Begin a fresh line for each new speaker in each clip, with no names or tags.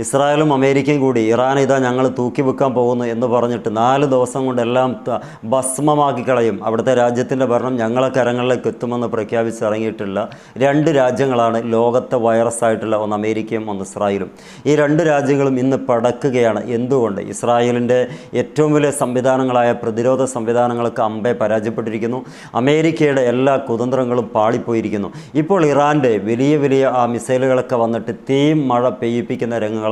ഇസ്രായേലും അമേരിക്കയും കൂടി ഇറാൻ ഇതാ ഞങ്ങൾ തൂക്കി വെക്കാൻ പോകുന്നു എന്ന് പറഞ്ഞിട്ട് 4 ദിവസം കൊണ്ടെല്ലാം ഭസ്മമാക്കി കളയും, അവിടുത്തെ രാജ്യത്തിൻ്റെ ഭരണം ഞങ്ങളെ കരങ്ങളിലേക്ക് എത്തുമെന്ന് പ്രഖ്യാപിച്ച് ഇറങ്ങിയിട്ടുള്ള 2 രാജ്യങ്ങളാണ് ലോകത്തെ വൈറസായിട്ടുള്ള, ഒന്ന് അമേരിക്കയും ഒന്ന് ഇസ്രായേലും. ഈ 2 രാജ്യങ്ങളും ഇന്ന് പടക്കുകയാണ്. എന്തുകൊണ്ട്? ഇസ്രായേലിൻ്റെ ഏറ്റവും വലിയ സംവിധാനങ്ങളായ പ്രതിരോധ സംവിധാനങ്ങൾക്ക് അമ്പെ പരാജയപ്പെട്ടിരിക്കുന്നു. അമേരിക്കയുടെ എല്ലാ കുതന്ത്രങ്ങളും പാളിപ്പോയിരിക്കുന്നു. ഇപ്പോൾ ഇറാൻ്റെ വലിയ വലിയ ആ മിസൈലുകളൊക്കെ വന്നിട്ട് തീ മഴ പെയ്യിപ്പിക്കുന്ന രംഗങ്ങളാണ്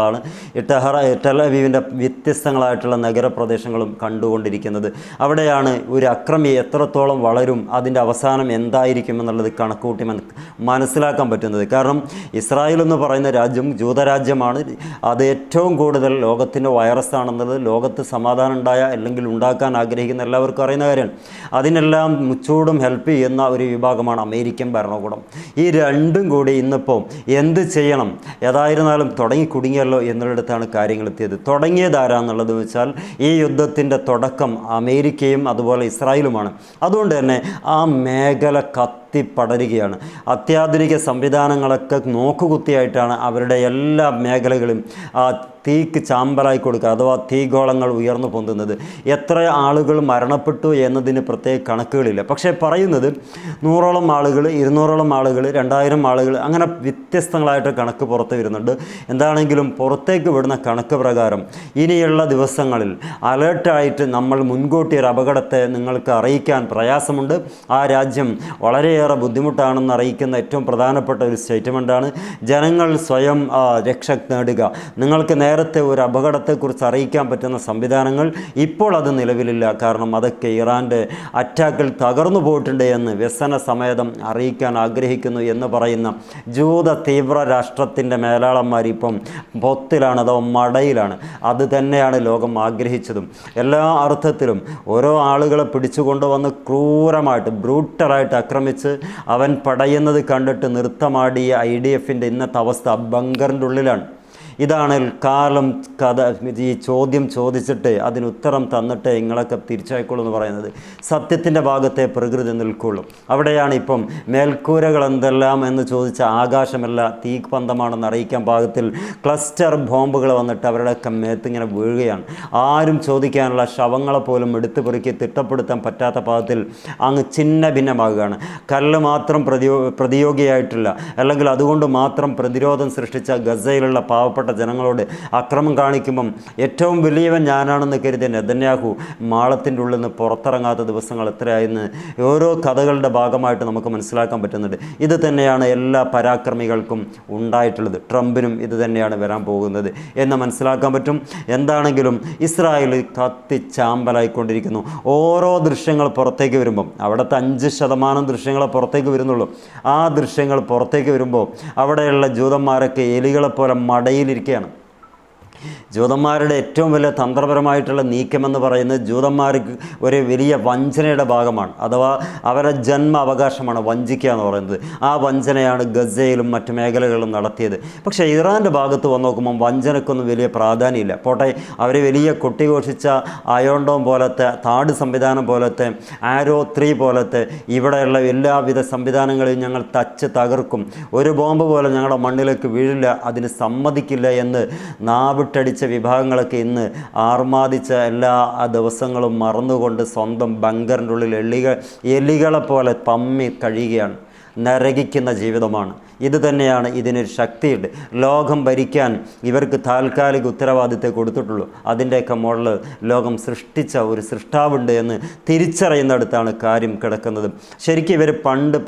ടെൽ അവീവിൻ്റെ വ്യത്യസ്തങ്ങളായിട്ടുള്ള നഗരപ്രദേശങ്ങളും കണ്ടുകൊണ്ടിരിക്കുന്നത്. അവിടെയാണ് ഒരു അക്രമി എത്രത്തോളം വളരും, അതിൻ്റെ അവസാനം എന്തായിരിക്കും എന്നുള്ളത് കണക്കുകൂട്ടി മനസ്സിലാക്കാൻ പറ്റുന്നത്. കാരണം ഇസ്രായേൽ എന്ന് പറയുന്ന രാജ്യം ജൂതരാജ്യമാണ്. അത് ഏറ്റവും കൂടുതൽ ലോകത്തിൻ്റെ വൈറസാണെന്നുള്ളത് ലോകത്ത് സമാധാനം ഉണ്ടായ അല്ലെങ്കിൽ ഉണ്ടാക്കാൻ ആഗ്രഹിക്കുന്ന എല്ലാവർക്കും അറിയുന്ന കാര്യമാണ്. അതിനെല്ലാം മുച്ചൂടും ഹെൽപ്പ് ചെയ്യുന്ന ഒരു വിഭാഗമാണ് അമേരിക്കൻ ഭരണകൂടം. ഈ രണ്ടും കൂടി ഇന്നിപ്പോൾ എന്ത് ചെയ്യണം, ഏതായിരുന്നാലും തുടങ്ങി കുടുങ്ങിയല്ലോ എന്നുള്ളിടത്താണ് കാര്യങ്ങൾ എത്തിയത്. തുടങ്ങിയതാരാന്നുള്ളത് വെച്ചാൽ ഈ യുദ്ധത്തിൻ്റെ തുടക്കം അമേരിക്കയും അതുപോലെ ഇസ്രായേലുമാണ്. അതുകൊണ്ട് തന്നെ ആ മേഖല പടരുകയാണ്. അത്യാധുനിക സംവിധാനങ്ങളൊക്കെ നോക്കുകുത്തിയായിട്ടാണ് അവരുടെ എല്ലാ മേഖലകളും തീക്ക് ചാമ്പലായി കൊടുക്കുക, അഥവാ തീഗോളങ്ങൾ ഉയർന്നു പൊന്തുന്നത്. എത്ര ആളുകൾ മരണപ്പെട്ടു എന്നതിന് പ്രത്യേക കണക്കുകളില്ല. പക്ഷേ പറയുന്നത് 100ഓളം ആളുകൾ, 200ഓളം ആളുകൾ, 2000 ആളുകൾ, അങ്ങനെ വ്യത്യസ്തങ്ങളായിട്ട് കണക്ക് പുറത്ത് വരുന്നുണ്ട്. എന്താണെങ്കിലും പുറത്തേക്ക് വിടുന്ന കണക്ക് പ്രകാരം ഇനിയുള്ള ദിവസങ്ങളിൽ അലേർട്ടായിട്ട് നമ്മൾ മുൻകൂട്ടി ഒരു അപകടത്തെ നിങ്ങൾക്ക് അറിയിക്കാൻ പ്രയാസമുണ്ട്. ആ രാജ്യം വളരെയേറെ ബുദ്ധിമുട്ടാണെന്ന് അറിയിക്കുന്ന ഏറ്റവും പ്രധാനപ്പെട്ട ഒരു സ്റ്റേറ്റ്മെൻറ്റാണ്. ജനങ്ങൾ സ്വയം രക്ഷ നേടുക. നിങ്ങൾക്ക് നേരത്തെ ഒരു അപകടത്തെക്കുറിച്ച് അറിയിക്കാൻ പറ്റുന്ന സംവിധാനങ്ങൾ ഇപ്പോൾ അത് നിലവിലില്ല. കാരണം അതൊക്കെ ഇറാൻ്റെ അറ്റാക്കിൽ തകർന്നു പോയിട്ടുണ്ട് എന്ന് വ്യസന സമേതം അറിയിക്കാൻ ആഗ്രഹിക്കുന്നു എന്ന് പറയുന്ന ജൂത തീവ്ര രാഷ്ട്രത്തിൻ്റെ മേലാളന്മാർ ഇപ്പം പൊത്തിലാണ്, അഥവാ മടയിലാണ്. അത് തന്നെയാണ് ലോകം ആഗ്രഹിച്ചതും. എല്ലാ അർത്ഥത്തിലും ഓരോ ആളുകളെ പിടിച്ചുകൊണ്ടുവന്ന് ക്രൂരമായിട്ട് ബ്രൂട്ടലായിട്ട് ആക്രമിച്ച് അവൻ പടയുന്നത് കണ്ടിട്ട് നൃത്തമാടിയ IDFൻ്റെ ഇന്നത്തെ അവസ്ഥ ബങ്കറിൻ്റെ ഉള്ളിലാണ്. ഇതാണ് കാലം കഥ. ഈ ചോദ്യം ചോദിച്ചിട്ട് അതിന് ഉത്തരം തന്നിട്ട് നിങ്ങളൊക്കെ തിരിച്ചയക്കുള്ളൂ എന്ന് പറയുന്നത്. സത്യത്തിൻ്റെ ഭാഗത്തെ പ്രകൃതി നിൽക്കുള്ളൂ. അവിടെയാണ് ഇപ്പം മേൽക്കൂരകൾ എന്തെല്ലാം എന്ന് ചോദിച്ച ആകാശമല്ല തീപന്തമാണെന്ന് അറിയിക്കാൻ പാകത്തിൽ ക്ലസ്റ്റർ ബോംബുകൾ വന്നിട്ട് അവരുടെയൊക്കെ മേത്തിങ്ങനെ വീഴുകയാണ്. ആരും ചോദിക്കാനുള്ള ശവങ്ങളെ പോലും എടുത്തു പെറുക്കി തിട്ടപ്പെടുത്താൻ പറ്റാത്ത പാകത്തിൽ അങ്ങ് ഛിന്ന ഭിന്നമാകുകയാണ്. കല്ല് മാത്രം പ്രതിയോഗിയായിട്ടില്ല, അല്ലെങ്കിൽ അതുകൊണ്ട് മാത്രം പ്രതിരോധം സൃഷ്ടിച്ച ഗസയിലുള്ള പാവപ്പെട്ട ജനങ്ങളോട് അക്രമം കാണിക്കുമ്പം ഏറ്റവും വലിയവൻ ഞാനാണെന്ന് കരുതിയ നെതന്യാഹു മാളത്തിൻ്റെ ഉള്ളിൽ നിന്ന് പുറത്തിറങ്ങാത്ത ദിവസങ്ങൾ എത്രയായെന്ന് ഓരോ കഥകളുടെ ഭാഗമായിട്ട് നമുക്ക് മനസ്സിലാക്കാൻ പറ്റുന്നുണ്ട്. ഇത് തന്നെയാണ് എല്ലാ പരാക്രമികൾക്കും ഉണ്ടായിട്ടുള്ളത്. ട്രംപിനും ഇത് തന്നെയാണ് വരാൻ പോകുന്നത് എന്ന് മനസ്സിലാക്കാൻ പറ്റും. എന്താണെങ്കിലും ഇസ്രായേൽ കത്തിച്ചാമ്പലായിക്കൊണ്ടിരിക്കുന്നു. ഓരോ ദൃശ്യങ്ങൾ പുറത്തേക്ക് വരുമ്പം, അവിടുത്തെ 5% ദൃശ്യങ്ങളെ പുറത്തേക്ക് വരുന്നുള്ളൂ. ആ ദൃശ്യങ്ങൾ പുറത്തേക്ക് വരുമ്പോൾ അവിടെയുള്ള ജൂതന്മാരൊക്കെ എലികളെപ്പോലെ മടയിലിരിക്കുകയാണ്. ജൂതന്മാരുടെ ഏറ്റവും വലിയ തന്ത്രപരമായിട്ടുള്ള നീക്കമെന്ന് പറയുന്നത് ജൂതന്മാർക്ക് ഒരു വലിയ വഞ്ചനയുടെ ഭാഗമാണ്. അഥവാ അവരുടെ ജന്മ അവകാശമാണ് വഞ്ചിക്കുക എന്ന് പറയുന്നത്. ആ വഞ്ചനയാണ് ഗസയിലും മറ്റു മേഖലകളിലും നടത്തിയത്. പക്ഷേ ഇറാൻ്റെ ഭാഗത്ത് വന്ന് നോക്കുമ്പം വഞ്ചനക്കൊന്നും വലിയ പ്രാധാന്യമില്ല. പോട്ടെ, അവർ വലിയ കൊട്ടിഘോഷിച്ച അയോണ്ടോം പോലത്തെ, താട് സംവിധാനം പോലത്തെ, ആരോ 3 പോലത്തെ ഇവിടെയുള്ള എല്ലാവിധ സംവിധാനങ്ങളെയും ഞങ്ങൾ തകർക്കും, ഒരു ബോംബ് പോലെ ഞങ്ങളുടെ മണ്ണിലേക്ക് വീഴില്ല, അതിന് സമ്മതിക്കില്ല എന്ന് നാവിട്ടടിച്ച വിഭാഗങ്ങളൊക്കെ ഇന്ന് ആർമാദിച്ച എല്ലാ ദിവസങ്ങളും മറന്നുകൊണ്ട് സ്വന്തം ബങ്കറിൻ്റെ ഉള്ളിൽ എലികളെപ്പോലെ പമ്മി കഴിയുകയാണ്. നരകിക്കുന്ന ജീവിതമാണ്. ഇത് തന്നെയാണ് ഇതിനൊരു ശക്തിയുണ്ട്. ലോകം ഭരിക്കാൻ ഇവർക്ക് താൽക്കാലിക ഉത്തരവാദിത്തം കൊടുത്തിട്ടുള്ളൂ. അതിൻ്റെയൊക്കെ മുകളിൽ ലോകം സൃഷ്ടിച്ച ഒരു സൃഷ്ടാവുണ്ട് എന്ന് തിരിച്ചറിയുന്നിടത്താണ് കാര്യം കിടക്കുന്നത്. ശരിക്കും ഇവർ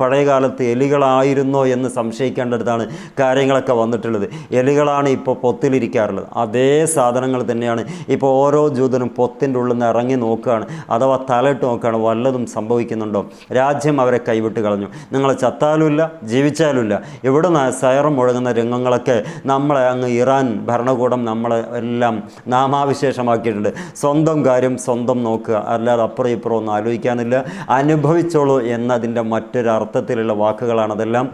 പഴയ കാലത്ത് എലികളായിരുന്നോ എന്ന് സംശയിക്കേണ്ടടുത്താണ് കാര്യങ്ങളൊക്കെ വന്നിട്ടുള്ളത്. എലികളാണ് ഇപ്പോൾ പൊത്തിലിരിക്കാറുള്ളത്. അതേ സാധനങ്ങൾ തന്നെയാണ് ഇപ്പോൾ ഓരോ ജൂതനും പൊത്തിൻ്റെ ഉള്ളിൽ നിന്ന് ഇറങ്ങി നോക്കുകയാണ്, അഥവാ തലയിട്ട് നോക്കുകയാണ് വല്ലതും സംഭവിക്കുന്നുണ്ടോ. രാജ്യം അവരെ കൈവിട്ട് കളഞ്ഞു. നിങ്ങൾ ചത്താലുമില്ല, ജീവിച്ചാലുമില്ല. ഇവിടെ സൈറം മുഴങ്ങുന്ന രംഗങ്ങളൊക്കെ നമ്മളെ അങ്ങ് ഇറാൻ ഭരണകൂടം നമ്മളെ എല്ലാം നാമാവിശേഷമാക്കിയിട്ടുണ്ട്. സ്വന്തം കാര്യം സ്വന്തം നോക്കുക, അല്ലാതെ അപ്പുറം ഇപ്പുറം ഒന്നും ആലോചിക്കാനില്ല. അനുഭവിച്ചോളൂ എന്നതിൻ്റെ മറ്റൊരു അർത്ഥത്തിലുള്ള വാക്കുകളാണ് അതെല്ലാം.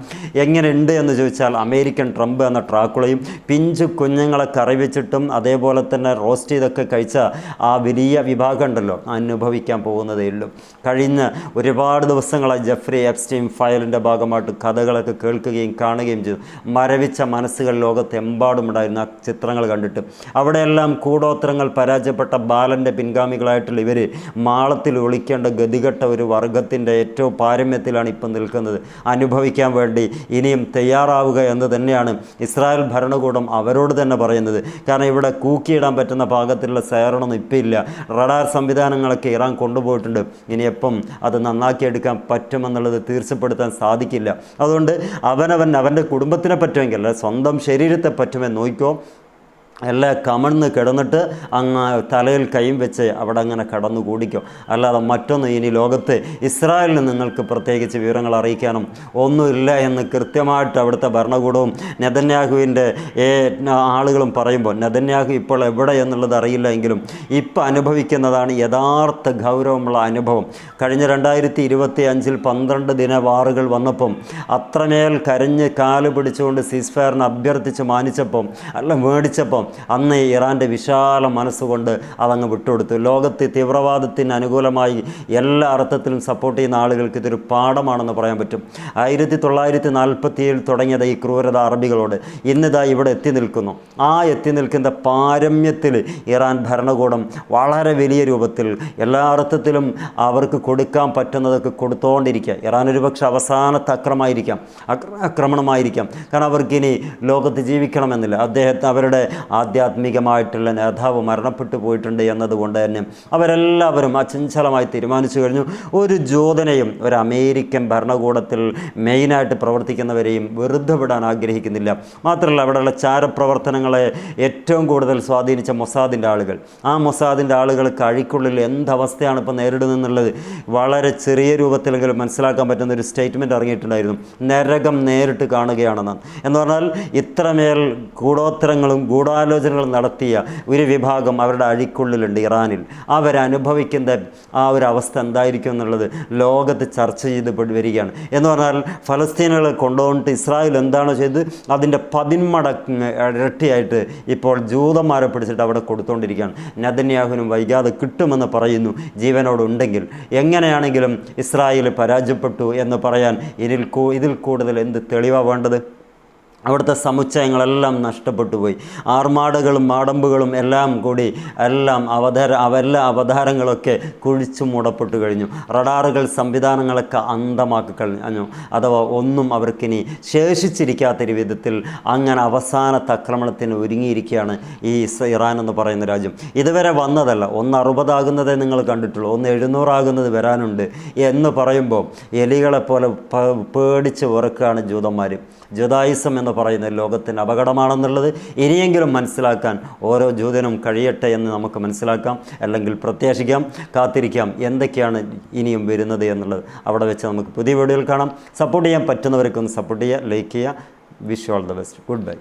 എങ്ങനെയുണ്ട് എന്ന് ചോദിച്ചാൽ അമേരിക്കൻ ട്രംപ് എന്ന ട്രാക്കുളയും പിഞ്ചു കുഞ്ഞുങ്ങളെ കറി വെച്ചിട്ടും അതേപോലെ തന്നെ റോസ്റ്റ് ചെയ്തൊക്കെ കഴിച്ച ആ വലിയ വിഭാഗം ഉണ്ടല്ലോ, അനുഭവിക്കാൻ പോകുന്നതേ ഉള്ളൂ. കഴിഞ്ഞ ഒരുപാട് ദിവസങ്ങളായി ജെഫ്രി എപ്സ്റ്റീൻ ഫയലിൻ്റെ ഭാഗമായിട്ട് കഥകളൊക്കെ കേൾക്കുകയും കാണുകയും ചെയ്തു. മരവിച്ച മനസ്സുകൾ ലോകത്തെമ്പാടുമുണ്ടായിരുന്നു ആ ചിത്രങ്ങൾ കണ്ടിട്ട്. അവിടെയെല്ലാം കൂടോത്രങ്ങൾ പരാജയപ്പെട്ട ബാലൻ്റെ പിൻഗാമികളായിട്ടുള്ള ഇവർ മാളത്തിൽ ഒളിക്കേണ്ട ഗതികെട്ട ഒരു വർഗത്തിൻ്റെ ഏറ്റവും പാരമ്യത്തിലാണ് ഇപ്പം നിൽക്കുന്നത്. അനുഭവിക്കാൻ വേണ്ടി ഇനിയും തയ്യാറാവുക എന്ന് തന്നെയാണ് ഇസ്രായേൽ ഭരണകൂടം അവരോട് തന്നെ പറയുന്നത്. കാരണം ഇവിടെ കൂക്കിയിടാൻ പറ്റുന്ന പാകത്തിലുള്ള സൈറണൊന്നും ഇപ്പം ഇല്ല. റഡാർ സംവിധാനങ്ങളൊക്കെ ഇറാൻ കൊണ്ടുപോയിട്ടുണ്ട്. ഇനി എപ്പം അത് നന്നാക്കിയെടുക്കാൻ പറ്റുമെന്നുള്ളത് തീർച്ചപ്പെടുത്താൻ സാധിക്കില്ല. അതുകൊണ്ട് അവൻ്റെ കുടുംബത്തിനെ പറ്റുമെങ്കിൽ അല്ല സ്വന്തം ശരീരത്തെ പറ്റുമെന്ന് നോക്കിക്കോ. എല്ലാം കമഴ്ന്ന് കിടന്നിട്ട് അങ്ങ് തലയിൽ കൈയും വെച്ച് അവിടെ അങ്ങനെ കടന്നു കൂടിക്കോ. അല്ലാതെ മറ്റൊന്നും ഇനി ലോകത്ത് ഇസ്രായേലിന് നിങ്ങൾക്ക് പ്രത്യേകിച്ച് വിവരങ്ങൾ അറിയിക്കാനും ഒന്നുമില്ല എന്ന് കൃത്യമായിട്ട് അവിടുത്തെ ഭരണകൂടവും നെതന്യാഹുവിൻ്റെ ആളുകളും പറയുമ്പോൾ, നെതന്യാഹു ഇപ്പോൾ എവിടെ എന്നുള്ളത് അറിയില്ല എങ്കിലും ഇപ്പം അനുഭവിക്കുന്നതാണ് യഥാർത്ഥ ഗൗരവമുള്ള അനുഭവം. കഴിഞ്ഞ 2025 12 ദിന വാറുകൾ വന്നപ്പം അത്രമേൽ കരഞ്ഞ് കാല് പിടിച്ചുകൊണ്ട് സീസ്ഫയറിനെ അഭ്യർത്ഥിച്ച് മാനിച്ചപ്പം മേടിച്ചപ്പം അന്ന് ഇറാൻ്റെ വിശാല മനസ്സുകൊണ്ട് അതങ്ങ് വിട്ടുകൊടുത്തു. ലോകത്ത് തീവ്രവാദത്തിന് അനുകൂലമായി എല്ലാ അർത്ഥത്തിലും സപ്പോർട്ട് ചെയ്യുന്ന ആളുകൾക്ക് ഇതൊരു പാഠമാണെന്ന് പറയാൻ പറ്റും. 1947 തുടങ്ങിയത് ഈ ക്രൂരത അറബികളോട് ഇന്നിതാ ഇവിടെ എത്തി നിൽക്കുന്നു. ആ എത്തി നിൽക്കുന്ന പാരമ്യത്തിൽ ഇറാൻ ഭരണകൂടം വളരെ വലിയ രൂപത്തിൽ എല്ലാ അർത്ഥത്തിലും അവർക്ക് കൊടുക്കാൻ പറ്റുന്നതൊക്കെ കൊടുത്തുകൊണ്ടിരിക്കുക. ഇറാൻ ഒരുപക്ഷെ അവസാനത്തെ ആക്രമണമായിരിക്കാം. കാരണം അവർക്കിനി ലോകത്ത് ജീവിക്കണമെന്നില്ല. അവരുടെ ആധ്യാത്മികമായിട്ടുള്ള നേതാവ് മരണപ്പെട്ടു പോയിട്ടുണ്ട് എന്നതുകൊണ്ട് തന്നെ അവരെല്ലാവരും അചഞ്ചലമായി തീരുമാനിച്ചു കഴിഞ്ഞു. ഒരു ജൂതനെയും ഒരു അമേരിക്കൻ ഭരണകൂടത്തിൽ മെയിനായിട്ട് പ്രവർത്തിക്കുന്നവരെയും വെറുതെ വിടാൻ ആഗ്രഹിക്കുന്നില്ല. മാത്രമല്ല അവിടെയുള്ള ചാരപ്രവർത്തനങ്ങളെ ഏറ്റവും കൂടുതൽ സ്വാധീനിച്ച മൊസാദിൻ്റെ ആളുകൾ, ആ മൊസാദിൻ്റെ ആളുകൾക്ക് അഴിക്കുള്ളിൽ എന്തവസ്ഥയാണ് ഇപ്പോൾ നേരിടുന്നതെന്നുള്ളത് വളരെ ചെറിയ രൂപത്തിലെങ്കിലും മനസ്സിലാക്കാൻ പറ്റുന്ന ഒരു സ്റ്റേറ്റ്മെൻറ്റ് ഇറങ്ങിയിട്ടുണ്ടായിരുന്നു. നരകം നേരിട്ട് കാണുകയാണെന്ന്. എന്ന് പറഞ്ഞാൽ ഇത്രമേൽ കൂടോത്തരങ്ങളും ഗൂഢാലോചനകൾ നടത്തിയ ഒരു വിഭാഗം അവരുടെ അഴിക്കുള്ളിലുണ്ട് ഇറാനിൽ. അവരനുഭവിക്കുന്ന ആ ഒരു അവസ്ഥ എന്തായിരിക്കും എന്നുള്ളത് ലോകത്ത് ചർച്ച ചെയ്ത് വരികയാണ്. എന്ന് പറഞ്ഞാൽ ഫലസ്തീനുകളെ കൊണ്ടുപോയിട്ട് ഇസ്രായേൽ എന്താണോ ചെയ്തത് അതിൻ്റെ 10 ഇരട്ടിയായിട്ട് ഇപ്പോൾ ജൂതന്മാരെ പിടിച്ചിട്ട് അവിടെ കൊടുത്തുകൊണ്ടിരിക്കുകയാണ്. നെതന്യാഹുവിനും വൈകാതെ കിട്ടുമെന്ന് പറയുന്നു ജീവനോടുണ്ടെങ്കിൽ. എങ്ങനെയാണെങ്കിലും ഇസ്രായേൽ പരാജയപ്പെട്ടു എന്ന് പറയാൻ ഇതിൽ കൂടുതൽ എന്ത് തെളിവാണ് വേണ്ടത്? അവിടുത്തെ സമുച്ചയങ്ങളെല്ലാം നഷ്ടപ്പെട്ടു പോയി. ആർമാടകളും മാടമ്പുകളും എല്ലാം കൂടി അവതാരങ്ങളൊക്കെ കുഴിച്ചു മൂടപ്പെട്ടു കഴിഞ്ഞു. റഡാറുകൾ സംവിധാനങ്ങളൊക്കെ അന്ധമാക്കി കഴിഞ്ഞു. അഥവാ ഒന്നും അവർക്കിനി ശേഷിച്ചിരിക്കാത്തൊരു വിധത്തിൽ അങ്ങനെ അവസാനത്തെ ആക്രമണത്തിന് ഒരുങ്ങിയിരിക്കുകയാണ് ഈ ഇറാൻ എന്ന് പറയുന്ന രാജ്യം. ഇതുവരെ വന്നതല്ല, 160 നിങ്ങൾ കണ്ടിട്ടുള്ളൂ, 700 വരാനുണ്ട് എന്ന് പറയുമ്പോൾ എലികളെപ്പോലെ പേടിച്ച് വിറക്കുകയാണ് ജൂതന്മാർ. ജുദായിസം എന്ന് പറയുന്ന ലോകത്തിന് അപകടമാണെന്നുള്ളത് ഇനിയെങ്കിലും മനസ്സിലാക്കാൻ ഓരോ ജൂതനും കഴിയട്ടെ എന്ന് നമുക്ക് മനസ്സിലാക്കാം. അല്ലെങ്കിൽ പ്രത്യാശിക്കാം, കാത്തിരിക്കാം എന്തൊക്കെയാണ് ഇനിയും വരുന്നത് എന്നുള്ളത്. അവിടെ വെച്ച് നമുക്ക് പുതിയ വീഡിയോയിൽ കാണാം. സപ്പോർട്ട് ചെയ്യാൻ പറ്റുന്നവർക്കൊന്ന് സപ്പോർട്ട് ചെയ്യുക, ലൈക്ക് ചെയ്യുക. Wish you all the best. Good bye.